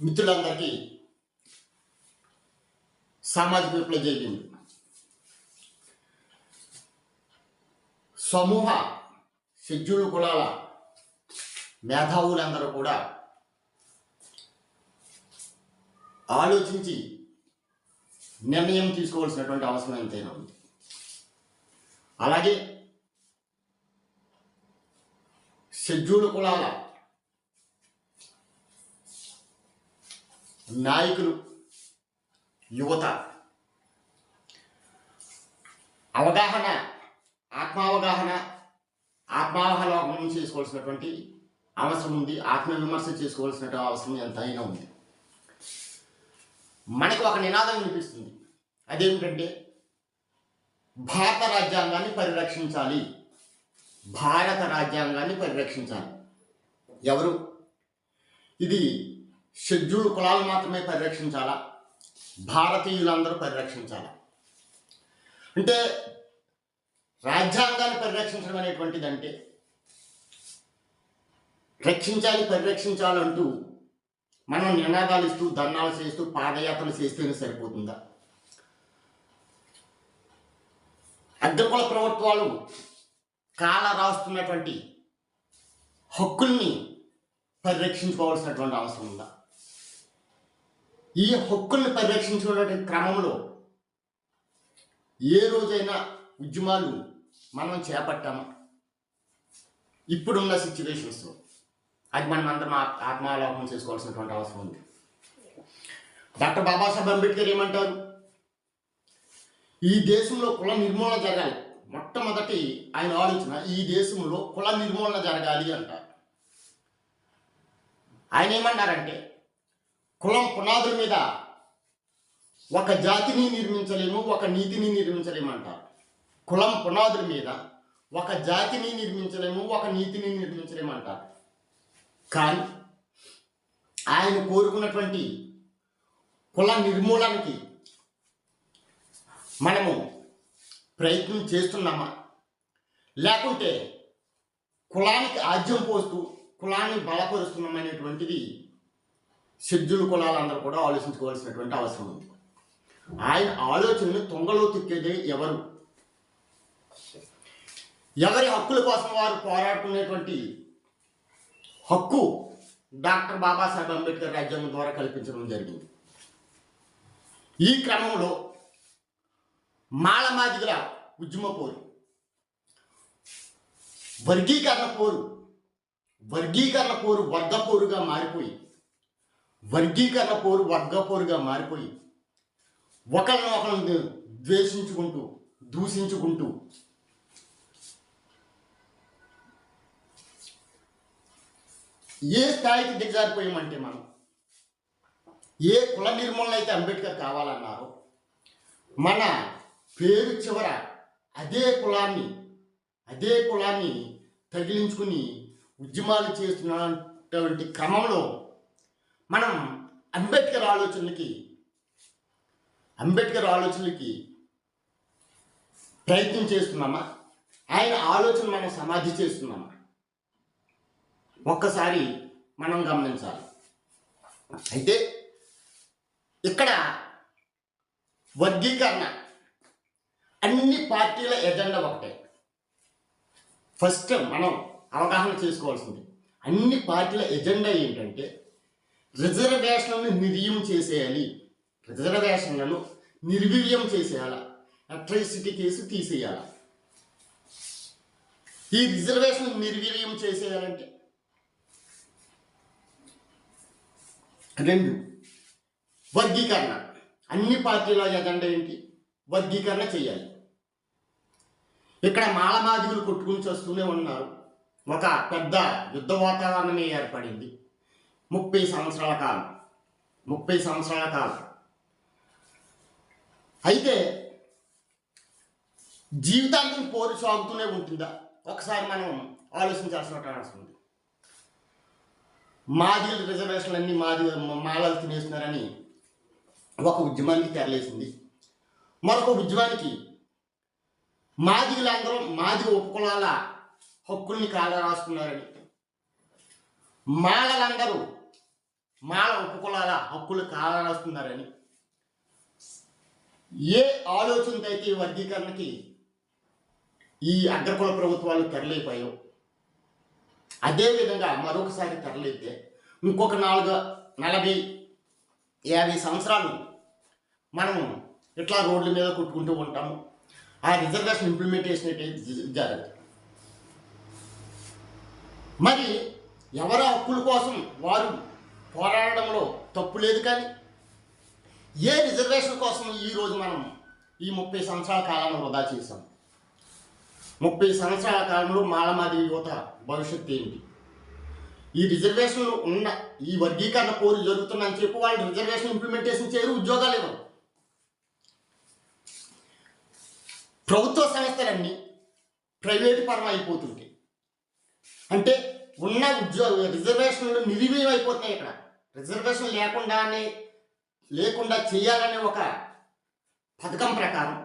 మిత్రులందరికీ సామాజిక విప్లవ జైలు సమూహ షెడ్యూల్ కులాల మేధావులందరూ కూడా ఆలోచించి నిర్ణయం తీసుకోవాల్సినటువంటి అవసరం ఎంతైనా ఉంది. అలాగే షెడ్యూల్ కులాల నాయకులు, యువత ఆత్మావగాహన చేసుకోవాల్సినటువంటి అవసరం ఉంది. ఆత్మవిమర్శ చేసుకోవాల్సిన అవసరం ఎంతైనా ఉంది. మనకు ఒక నినాదం వినిపిస్తుంది. అదేమిటంటే భారత రాజ్యాంగాన్ని పరిరక్షించాలి. భారత రాజ్యాంగాన్ని పరిరక్షించాలి. ఎవరు? ఇది షెడ్యూల్ కులాలు మాత్రమే పరిరక్షించాలా? భారతీయులందరూ పరిరక్షించాలా? అంటే రాజ్యాంగాన్ని పరిరక్షించడం అనేటువంటిది అంటే పరిరక్షించాలంటూ మనం నినాదాలు ఇస్తూ ధర్నాలు చేస్తూ పాదయాత్రలు చేస్తేనే సరిపోతుందా? అగ్రకుల ప్రభుత్వాలు కాల రాస్తున్నటువంటి హక్కుల్ని పరిరక్షించుకోవాల్సినటువంటి అవసరం ఉందా? ఈ హక్కుల్ని పరిరక్షించుకునేటువంటి క్రమంలో ఏ రోజైనా ఉద్యమాలు మనం చేపట్టామా? ఇప్పుడున్న సిచ్యువేషన్స్లో అది మనం అందరం ఆత్మావలోకనం చేసుకోవాల్సినటువంటి అవసరం ఉంది. డాక్టర్ బాబాసాహెబ్ అంబేద్కర్ ఏమంటారు? ఈ దేశంలో కుల నిర్మూలన జరగాలి. మొట్టమొదటి ఆయన ఆలోచన ఈ దేశంలో కుల నిర్మూలన జరగాలి అంటారు. ఆయన ఏమన్నారంటే కులం పునాదుల మీద ఒక జాతిని నిర్మించలేము, ఒక నీతిని నిర్మించలేము అంటారు. కులం పునాదుల మీద ఒక జాతిని నిర్మించలేము, ఒక నీతిని నిర్మించలేము అంటారు. కానీ ఆయన కోరుకున్నటువంటి కుల నిర్మూలనకి మనము ప్రయత్నం చేస్తున్నామా? లేకుంటే కులానికి ఆజ్యం పోస్తూ కులాన్ని బలపరుస్తున్నామనేటువంటిది షెడ్యూల్ కులాలందరూ కూడా ఆలోచించుకోవాల్సినటువంటి అవసరం ఉంది. ఆయన ఆలోచనను తొంగలో తిక్కేదే ఎవరు? ఎవరి హక్కుల కోసం వారు పోరాడుకునేటువంటి హక్కు డాక్టర్ బాబాసాహెబ్ అంబేద్కర్ రాజ్యాంగం ద్వారా కల్పించడం జరిగింది. ఈ క్రమంలో మాలమాదిగల ఉద్యమ పోరు, వర్గీకరణ పోరు వర్గ పోరుగా మారిపోయి ఒకరిని ద్వేషించుకుంటూ దూషించుకుంటూ ఏ స్థాయికి దిగజారిపోయామంటే మనం ఏ కుల నిర్మూలన అయితే అంబేద్కర్ కావాలన్నారో మన పేరు చివర అదే కులాన్ని తగిలించుకుని ఉద్యమాలు చేస్తున్నటువంటి క్రమంలో మనం అంబేద్కర్ ఆలోచనలకి ప్రయత్నం చేస్తున్నామా? ఆయన ఆలోచన మనం సమాధి చేస్తున్నామా? ఒక్కసారి మనం గమనించాలి. అయితే ఇక్కడ వర్గీకరణ అన్ని పార్టీల ఎజెండా ఒకటే. ఫస్ట్ మనం అవగాహన చేసుకోవాల్సింది అన్ని పార్టీల ఎజెండా ఏంటంటే రిజర్వేషన్లను నిర్వీర్యం చేసేయాలి. అట్రాసిటీ కేసు తీసేయాలి. ఈ రిజర్వేషన్ నిర్వీర్యం చేసేయాలంటే రెండు, వర్గీకరణ. అన్ని పార్టీల ఎజెండా ఏంటి? వర్గీకరణ చేయాలి. ఇక్కడ మాలమాదిగులు కొట్టుకుని వస్తూనే ఉన్నారు. ఒక పెద్ద యుద్ధ వాతావరణమే ఏర్పడింది. 30 సంవత్సరాల కాలం. అయితే జీవితాంతం పోరు సాగుతూనే ఉంటుందా? ఒకసారి మనం ఆలోచించాల్సిన అవసరం ఉంది. మాదిగల రిజర్వేషన్లన్నీ మాలలు తినేస్తున్నారని ఒక ఉద్యమానికి తెరలేసింది. మరొక ఉద్యమానికి మాదిగ ఉపకులాల హక్కుల్ని కాల రాస్తున్నారని, మాలలందరూ మాల ఉపకులాల హక్కులు కాలరాస్తున్నారని ఏ ఆలోచనతో అయితే ఈ వర్గీకరణకి ఈ అగ్రకుల ప్రభుత్వాలు తెరలేపాయో అదేవిధంగా మరొకసారి తెరలేస్తే ఇంకొక 40-50 సంవత్సరాలు మనము ఇట్లా రోడ్ల మీద కొట్టుకుంటూ ఉంటాము. ఆ రిజర్వేషన్ ఇంప్లిమెంటేషన్ అయితే జరగదు. మరి ఎవరి హక్కుల కోసం వారు పోరాడడంలో తప్పు లేదు. కానీ ఏ రిజర్వేషన్ కోసం ఈరోజు మనం ఈ 30 సంవత్సరాల కాలాన్ని వృధా చేశాం? 30 సంవత్సరాల కాలంలో మాలమాది యువత భవిష్యత్తు ఏంటి? ఈ రిజర్వేషన్లు ఉన్న ఈ వర్గీకరణ పోరు జరుగుతుందని చెప్పి వాళ్ళు రిజర్వేషన్ ఇంప్లిమెంటేషన్ చేయరు, ఉద్యోగాలు ఇవ్వరు. ప్రభుత్వ సంస్థలన్నీ ప్రైవేటు పరం అయిపోతుంటాయి. అంటే ఉన్న రిజర్వేషన్లు నిర్వీర్యం అయిపోతున్నాయి. ఇక్కడ రిజర్వేషన్ లేకుండా చేయాలనే ఒక పథకం ప్రకారం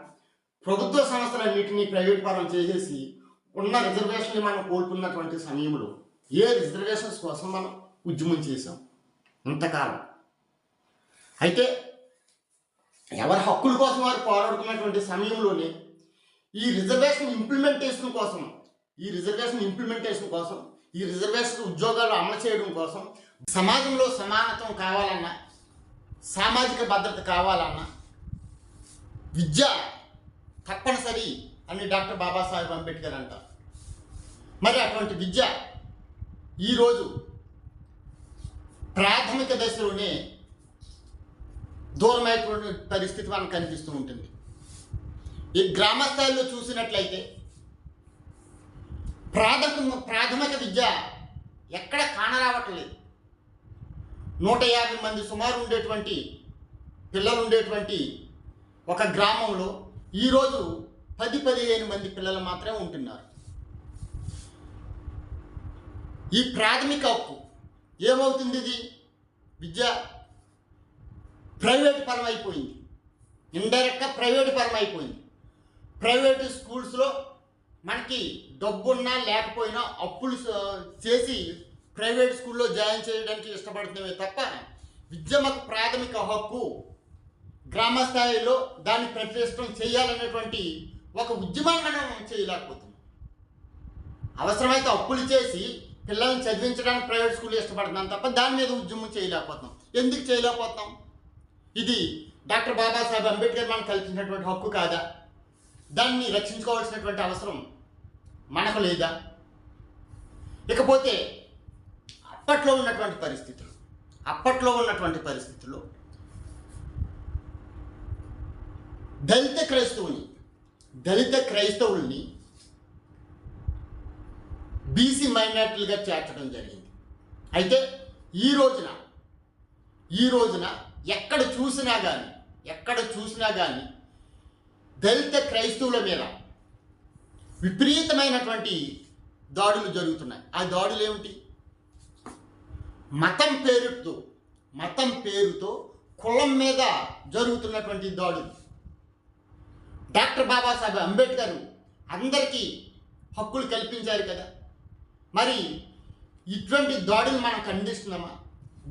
ప్రభుత్వ సంస్థలన్నింటినీ ప్రైవేట్ పరం చేసేసి ఉన్న రిజర్వేషన్ని మనం కోల్పోతున్నటువంటి సమయంలో ఏ రిజర్వేషన్స్ కోసం మనం ఉద్యమం చేసాం ఇంతకాలం? అయితే ఎవరి హక్కుల కోసం వారు పోరాడుతున్నటువంటి సమయంలోనే ఈ రిజర్వేషన్ ఇంప్లిమెంటేషన్ కోసం ఈ రిజర్వేషన్ ఉద్యోగాలు అమలు చేయడం కోసం సమాజంలో సమానత్వం కావాలన్నా, సామాజిక భద్రత కావాలన్నా విద్య తప్పనిసరి అని డాక్టర్ బాబాసాహెబ్ అంబేద్కర్ అంటారు. మరి అటువంటి విద్య ఈరోజు ప్రాథమిక దశలోనే దూరమైనటువంటి పరిస్థితి మనకు కనిపిస్తూ ఉంటుంది. ఈ గ్రామ స్థాయిలో చూసినట్లయితే ప్రాథమిక విద్య ఎక్కడ కానరావట్లేదు. 150 మంది సుమారు ఉండేటువంటి పిల్లలు ఉండేటువంటి ఒక గ్రామంలో ఈరోజు 10-15 మంది పిల్లలు మాత్రమే ఉంటున్నారు. ఈ ప్రాథమిక హక్కు ఏమవుతుంది? ఇది విద్య ప్రైవేట్ పరం అయిపోయింది, ఇండైరెక్ట్గా ప్రైవేట్ పరం అయిపోయింది. ప్రైవేట్ స్కూల్స్లో మనకి డబ్బున్నా లేకపోయినా అప్పులు చేసి ప్రైవేట్ స్కూల్లో జాయిన్ చేయడానికి ఇష్టపడుతున్నామే తప్ప విద్య మాకు ప్రాథమిక హక్కు, గ్రామ స్థాయిలో దాన్ని ప్రతిష్టం చేయాలనేటువంటి ఒక ఉద్యమాన్ని మనం చేయలేకపోతున్నాం. అవసరమైతే అప్పులు చేసి పిల్లల్ని చదివించడానికి ప్రైవేట్ స్కూల్ ఇష్టపడుతున్నాం తప్ప దాని మీద ఉద్యమం చేయలేకపోతున్నాం. ఎందుకు చేయలేకపోతున్నాం? ఇది డాక్టర్ బాబాసాహెబ్ అంబేద్కర్ మనకు కల్పించినటువంటి హక్కు కాదా? దాన్ని రక్షించుకోవాల్సినటువంటి అవసరం మనకు లేదా? ఇకపోతే అప్పట్లో ఉన్నటువంటి పరిస్థితుల్లో దళిత క్రైస్తవుల్ని బీసీ మైనారిటీలుగా చేర్చడం జరిగింది. అయితే ఈ రోజున ఎక్కడ చూసినా కానీ దళిత క్రైస్తవుల మీద విపరీతమైనటువంటి దాడులు జరుగుతున్నాయి. ఆ దాడులు ఏమిటి? మతం పేరుతో కులం మీద జరుగుతున్నటువంటి దాడులు. డాక్టర్ బాబాసాహెబ్ అంబేద్కర్ అందరికీ హక్కులు కల్పించారు కదా. మరి ఇటువంటి దాడులు మనం ఖండిస్తున్నామా?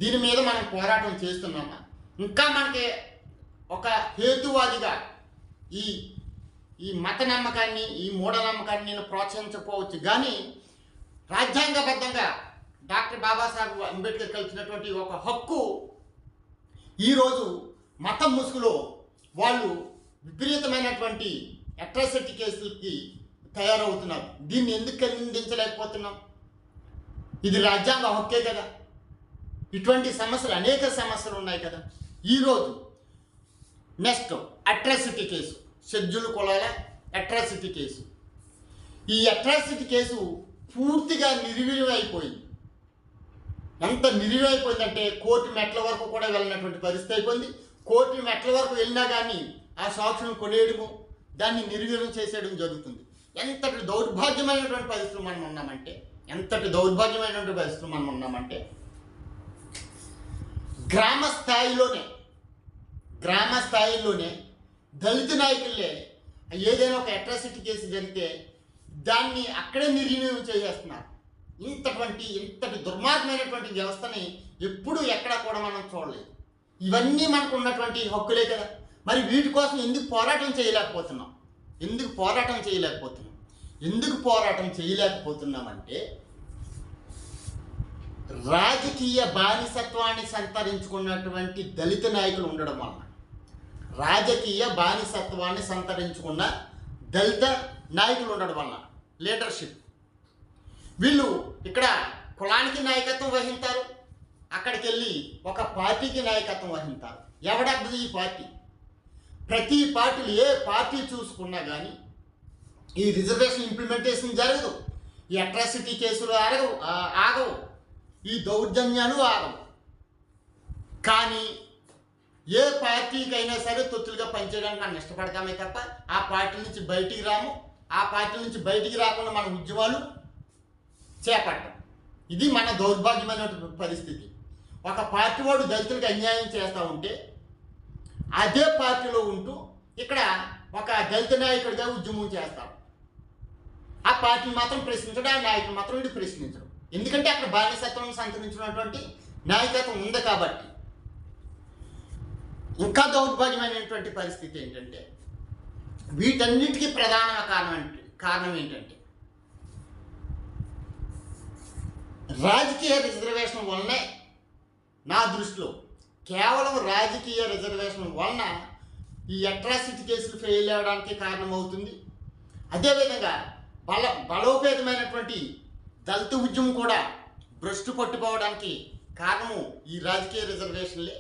దీని మీద మనం పోరాటం చేస్తున్నామా? ఇంకా మనకి ఒక హేతువాదిగా ఈ మత నమ్మకాన్ని, ఈ మూఢనమ్మకాన్ని నేను ప్రోత్సహించకపోవచ్చు, కానీ రాజ్యాంగబద్ధంగా డాక్టర్ బాబాసాహెబ్ అంబేద్కర్ కల్పించినటువంటి ఒక హక్కు ఈరోజు మతం ముసుగులో వాళ్ళు విపరీతమైనటువంటి అట్రాసిటీ కేసులకి తయారవుతున్నారు. దీన్ని ఎందుకు ఖండించలేకపోతున్నాం? ఇది రాజ్యాంగ హక్కే కదా. ఇటువంటి సమస్యలు, అనేక సమస్యలు ఉన్నాయి కదా. ఈరోజు నెక్స్ట్ అట్రాసిటీ కేసు, షెడ్యూల్ కులాల అట్రాసిటీ కేసు. ఈ అట్రాసిటీ కేసు పూర్తిగా నిర్వీర్యం అయిపోయింది. ఎంత నిర్వీర్యం అయిపోయిందంటే కోర్టు మెట్ల వరకు కూడా వెళ్ళినటువంటి పరిస్థితి అయిపోయింది. కోర్టు మెట్ల వరకు వెళ్ళినా కానీ ఆ సాక్షులను కొనేయడము, దాన్ని నిర్వీర్యం చేసేయడం జరుగుతుంది. ఎంతటి దౌర్భాగ్యమైనటువంటి పరిస్థితులు మనం ఉన్నామంటే గ్రామ స్థాయిలోనే దళిత నాయకులే ఏదైనా ఒక అట్రాసిటీ కేసు జరిగితే దాన్ని అక్కడే నిర్వీర్యం చేసేస్తున్నారు. ఇంతటి దుర్మార్గమైనటువంటి వ్యవస్థని ఎప్పుడూ ఎక్కడా కూడా మనం చూడలేదు. ఇవన్నీ మనకు ఉన్నటువంటి హక్కులే కదా. మరి వీటి కోసం ఎందుకు పోరాటం చేయలేకపోతున్నాం? ఎందుకు పోరాటం చేయలేకపోతున్నామంటే రాజకీయ బానిసత్వాన్ని సంతరించుకున్నటువంటి దళిత నాయకులు ఉండడం వలన, రాజకీయ బానిసత్వాన్ని సంతరించుకున్న దళిత నాయకులు ఉండడం వలన, లీడర్షిప్, వీళ్ళు ఇక్కడ కులానికి నాయకత్వం వహిస్తారు, అక్కడికి వెళ్ళి ఒక పార్టీకి నాయకత్వం వహిస్తారు. ఎవడబ్బది ఈ పార్టీ? ప్రతి పార్టీలు ఏ పార్టీ చూసుకున్నా కానీ ఈ రిజర్వేషన్ ఇంప్లిమెంటేషన్ జరగదు, ఈ అట్రాసిటీ కేసులు ఆగవు, ఈ దౌర్జన్యాలు ఆగవు. కానీ ఏ పార్టీకైనా సరే తొత్తులుగా పనిచేయడానికి మనం ఇష్టపడతామే తప్ప ఆ పార్టీ నుంచి బయటికి రాము. ఆ పార్టీ నుంచి బయటికి రాకుండా మన ఉద్యమాలు చేపట్టం. ఇది మన దౌర్భాగ్యమైన పరిస్థితి. ఒక పార్టీ వాడు దళితులకు అన్యాయం చేస్తూ ఉంటే అదే పార్టీలో ఉంటూ ఇక్కడ ఒక దళిత నాయకుడిగా ఉద్యమం చేస్తాడు. ఆ పార్టీని మాత్రం ప్రశ్నించడం, ఆ నాయకుడు మాత్రం వీడు ప్రశ్నించడం. ఎందుకంటే అక్కడ బానిసత్వం సంతరించినటువంటి నాయకత్వం ఉంది కాబట్టి. ఇంకా దౌర్భాగ్యమైనటువంటి పరిస్థితి ఏంటంటే వీటన్నిటికీ ప్రధాన కారణం ఏంటంటే రాజకీయ రిజర్వేషన్ వల్లనే, నా దృష్టిలో కేవలం రాజకీయ రిజర్వేషన్ వలన ఈ అట్రాసిటీ కేసులు ఫెయిల్ అవ్వడానికి కారణమవుతుంది. అదేవిధంగా బలోపేతమైనటువంటి దళిత ఉద్యమం కూడా భ్రష్టు పట్టుకోవడానికి కారణము ఈ రాజకీయ రిజర్వేషన్లే.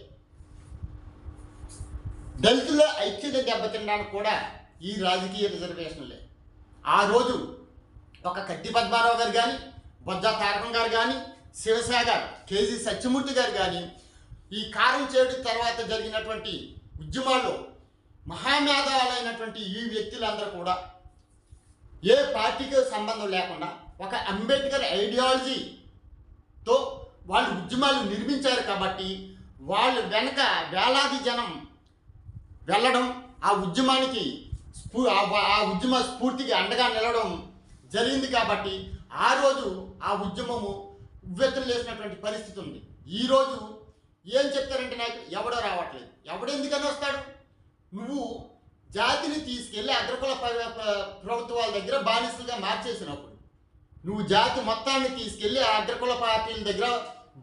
దళితుల ఐక్యత దెబ్బతినడానికి కూడా ఈ రాజకీయ రిజర్వేషన్లే. ఆ రోజు ఒక కత్తి పద్మారావు గారు కానీ, బొజ్జా తారకం గారు కానీ, శివసాగర్ కేజీ సత్యమూర్తి గారు కానీ ఈ కారం చేడు తర్వాత జరిగినటువంటి ఉద్యమాల్లో మహామేధావులైనటువంటి ఈ వ్యక్తులందరూ కూడా ఏ పార్టీకి సంబంధం లేకుండా ఒక అంబేద్కర్ ఐడియాలజీతో వాళ్ళు ఉద్యమాలు నిర్మించారు కాబట్టి వాళ్ళు వెనక వేలాది జనం వెళ్ళడం, ఆ ఉద్యమానికి ఆ ఉద్యమ స్ఫూర్తికి అండగా నిలవడం జరిగింది కాబట్టి ఆ రోజు ఆ ఉద్యమము ఉవ్వెత్తులు లేసినటువంటి పరిస్థితి ఉంది. ఈరోజు ఏం చెప్తారంటే నాయకులు ఎవడో రావట్లేదు. ఎవడెందుకని వస్తాడు? నువ్వు జాతిని తీసుకెళ్ళి అగ్రకుల ప్రభుత్వాల దగ్గర బానిసలుగా మార్చేసినప్పుడు, నువ్వు జాతి మొత్తాన్ని తీసుకెళ్ళి ఆ అగ్రకుల పార్టీల దగ్గర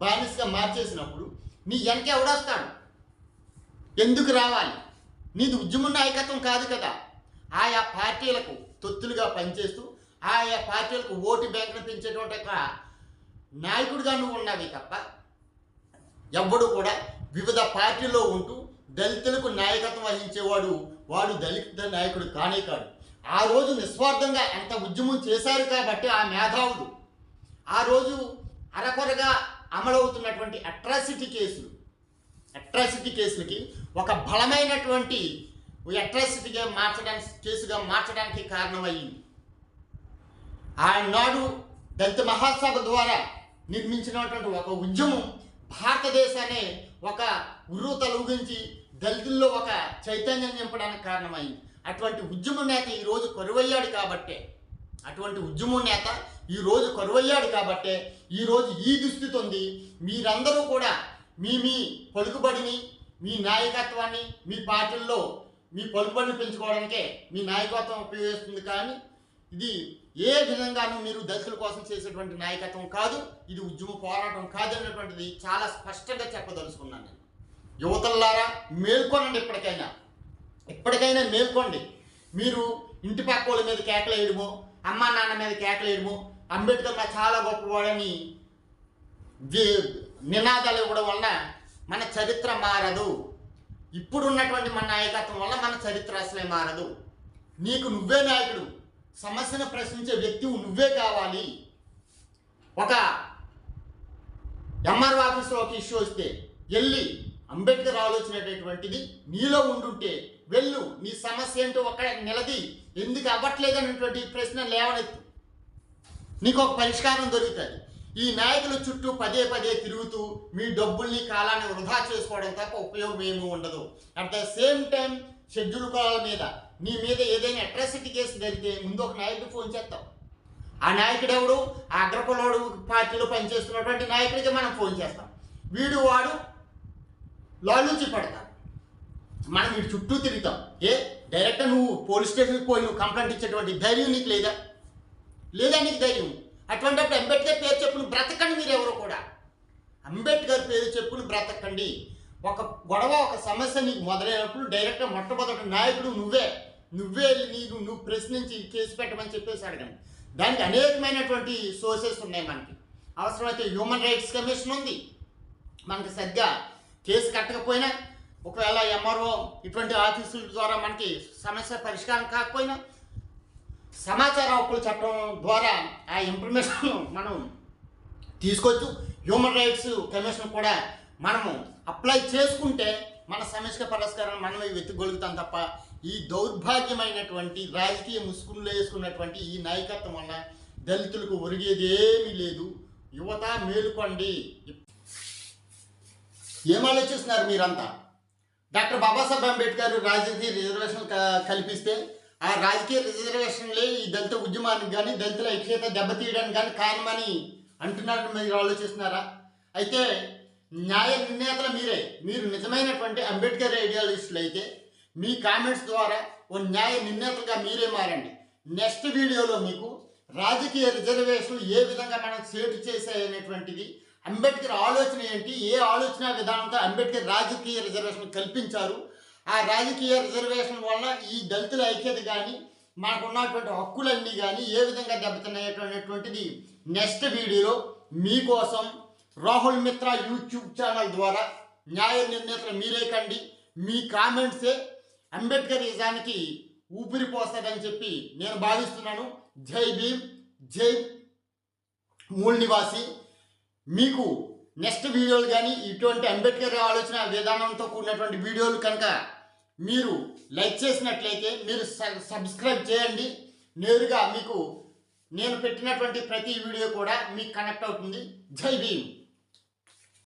బానిసగా మార్చేసినప్పుడు నీ వెనక ఎవడొస్తాడు? ఎందుకు రావాలి? నీది ఉద్యమ నాయకత్వం కాదు కదా. ఆయా పార్టీలకు తొత్తులుగా పనిచేస్తూ ఆయా పార్టీలకు ఓటు బ్యాంకును పెంచేటువంటి ఒక నాయకుడిగా నువ్వు ఉన్నావి తప్ప ఎవ్వడు కూడా వివిధ పార్టీల్లో ఉంటూ దళితులకు నాయకత్వం వాడు దళిత నాయకుడు కానే కాడు. ఆ రోజు నిస్వార్థంగా అంత ఉద్యమం చేశారు కాబట్టి ఆ మేధావులు ఆ రోజు అరకొరగా అమలవుతున్నటువంటి అట్రాసిటీ కేసులకి ఒక బలమైనటువంటి అట్రాసిటీగా కేసుగా మార్చడానికి కారణమయ్యింది. ఆనాడు దళిత మహాసభ ద్వారా నిర్మించినటువంటి ఒక ఉద్యమం భారతదేశాన్ని ఒక ఉర్రూతలూగించి దళితుల్లో ఒక చైతన్యం నింపడానికి కారణమైంది. అటువంటి ఉద్యమ నేత ఈరోజు కరువయ్యాడు కాబట్టే ఈరోజు ఈ దుస్థితి ఉంది. మీరందరూ కూడా మీ పలుకుబడిని, మీ నాయకత్వాన్ని, మీ పార్టీల్లో మీ పలుకుబడిని పెంచుకోవడానికే మీ నాయకత్వం ఉపయోగిస్తుంది. కానీ ఇది ఏ విధంగానూ మీరు దళితుల కోసం చేసేటువంటి నాయకత్వం కాదు, ఇది ఉద్యమ పోరాటం కాదు అనేటువంటిది చాలా స్పష్టంగా చెప్పదలుచుకున్నాను నేను. యువతలారా మేల్కొనండి, ఇప్పటికైనా మేల్కోండి. మీరు ఇంటి పక్క వాళ్ళ మీద కేకలేయడమో, అమ్మా నాన్న మీద కేకలేయడమో, అంబేద్కర్ చాలా గొప్పవాడని నినాదాలు ఇవ్వడం వలన మన చరిత్ర మారదు. ఇప్పుడున్నటువంటి మన నాయకత్వం వల్ల మన చరిత్ర అసలే మారదు. నీకు నువ్వే నాయకుడు, సమస్యను ప్రశ్నించే వ్యక్తి నువ్వే కావాలి. ఒక ఎంఆర్ఓ ఆఫీస్లో ఒక ఇష్యూ వస్తే వెళ్ళి అంబేద్కర్ ఆలోచనటువంటిది నీలో ఉండుంటే వెళ్ళు, నీ సమస్య ఏంటో ఒక్కడ నిలది, ఎందుకు అవ్వట్లేదు అనేటువంటి ప్రశ్న లేవనెత్తు, నీకు ఒక పరిష్కారం దొరుకుతుంది. ఈ నాయకుల చుట్టూ పదే తిరుగుతూ మీ డబ్బుల్ని కాలాన్ని వృధా చేసుకోవడం తప్ప ఉపయోగం ఏమీ ఉండదు. At the same time schedule కులాల మీద నీ మీద ఏదైనా అట్రాసిటీ కేసు జరిగితే ముందు ఒక నాయకుడు ఫోన్ చేస్తావు. ఆ నాయకుడు ఎవడు? ఆ అగ్రకులోడు పార్టీలో పనిచేస్తున్నటువంటి నాయకుడికి మనం ఫోన్ చేస్తాం. వాడు లాలూచి పడతాడు. మనం వీడి చుట్టూ తిరుగుతాం. డైరెక్ట్గా నువ్వు పోలీస్ స్టేషన్కి పోయి నువ్వు కంప్లైంట్ ఇచ్చేటువంటి ధైర్యం నీకు లేదా నీకు ధైర్యం? అటువంటిప్పుడు అంబేద్కర్ పేరు చెప్పును బ్రతకండి. మీరు ఎవరు కూడా అంబేద్కర్ పేరు చెప్పును బ్రతకండి. ఒక గొడవ, ఒక సమస్య నీకు మొదలైనప్పుడు డైరెక్ట్గా మొట్టమొదటి నాయకుడు నువ్వే వెళ్ళి నువ్వు ప్రశ్నించి కేసు పెట్టమని చెప్పేసి అడగండి. దానికి అనేకమైనటువంటి సోర్సెస్ ఉన్నాయి. మనకి అవసరమైతే హ్యూమన్ రైట్స్ కమిషన్ ఉంది. మనకి సరిగ్గా కేసు కట్టకపోయినా, ఒకవేళ ఎంఆర్ఓ ఇటువంటి ఆఫీసుల ద్వారా మనకి సమస్య పరిష్కారం కాకపోయినా, సమాచార హక్కుల చట్టం ద్వారా ఆ ఇన్ఫర్మేషన్ మనం తీసుకోవచ్చు. హ్యూమన్ రైట్స్ కమిషన్ కూడా మనము అప్లై చేసుకుంటే మన సమస్య పరిష్కారం మనమే వెతుగలుగుతాం తప్ప ఈ దౌర్భాగ్యమైనటువంటి రాజకీయ ముసుగులు వేసుకున్నటువంటి ఈ నాయకత్వం వల్ల దళితులకు ఒరిగేది ఏమీ లేదు. యువత మేలుకోండి. ఏం ఆలోచిస్తున్నారు మీరంతా? డాక్టర్ బాబాసాహెబ్ అంబేద్కర్ రాజకీయ రిజర్వేషన్ కల్పిస్తే ఆ రాజకీయ రిజర్వేషన్లే ఈ దళిత ఉద్యమానికి కానీ దళితుల ఐక్యత దెబ్బతీయడానికి కానీ కారణమని అంటున్నారు. మీరు ఆలోచిస్తున్నారా? అయితే న్యాయ నిర్ణేతలు మీరు నిజమైనటువంటి అంబేద్కర్ ఐడియాలజిస్టులు అయితే మీ కామెంట్స్ ద్వారా ఓ న్యాయ నిర్ణేతలుగా మీరే మారండి. నెక్స్ట్ వీడియోలో మీకు రాజకీయ రిజర్వేషన్లు ఏ విధంగా మనం సేటు చేసాయనేటువంటిది, అంబేద్కర్ ఆలోచన ఏంటి, ఏ ఆలోచన విధానంతో అంబేద్కర్ రాజకీయ రిజర్వేషన్ కల్పించారు, ఆ రాజకీయ రిజర్వేషన్ వల్ల ఈ దళితుల ఐక్యత కానీ మనకున్నటువంటి హక్కులన్నీ కానీ ఏ విధంగా దెబ్బతిన్నాయటువంటిది నెక్స్ట్ వీడియోలో మీకోసం రాహుల్ మిత్రా యూట్యూబ్ ఛానల్ ద్వారా న్యాయ నిర్ణేతలు మీరే కండి. మీ కామెంట్సే అంబేద్కర్ నిజానికి ఊపిరి పోస్తాడని చెప్పి నేను భావిస్తున్నాను. జై భీమ్, జై మూల్ నివాసి. మీకు నెక్స్ట్ వీడియోలు కానీ ఇటువంటి అంబేద్కర్ ఆలోచన విధానంతో కూడినటువంటి వీడియోలు కనుక మీరు లైక్ చేసినట్లయితే మీరు సబ్స్క్రైబ్ చేయండి. నేరుగా మీకు నేను పెట్టినటువంటి ప్రతి వీడియో కూడా మీకు కనెక్ట్ అవుతుంది. జై భీమ్.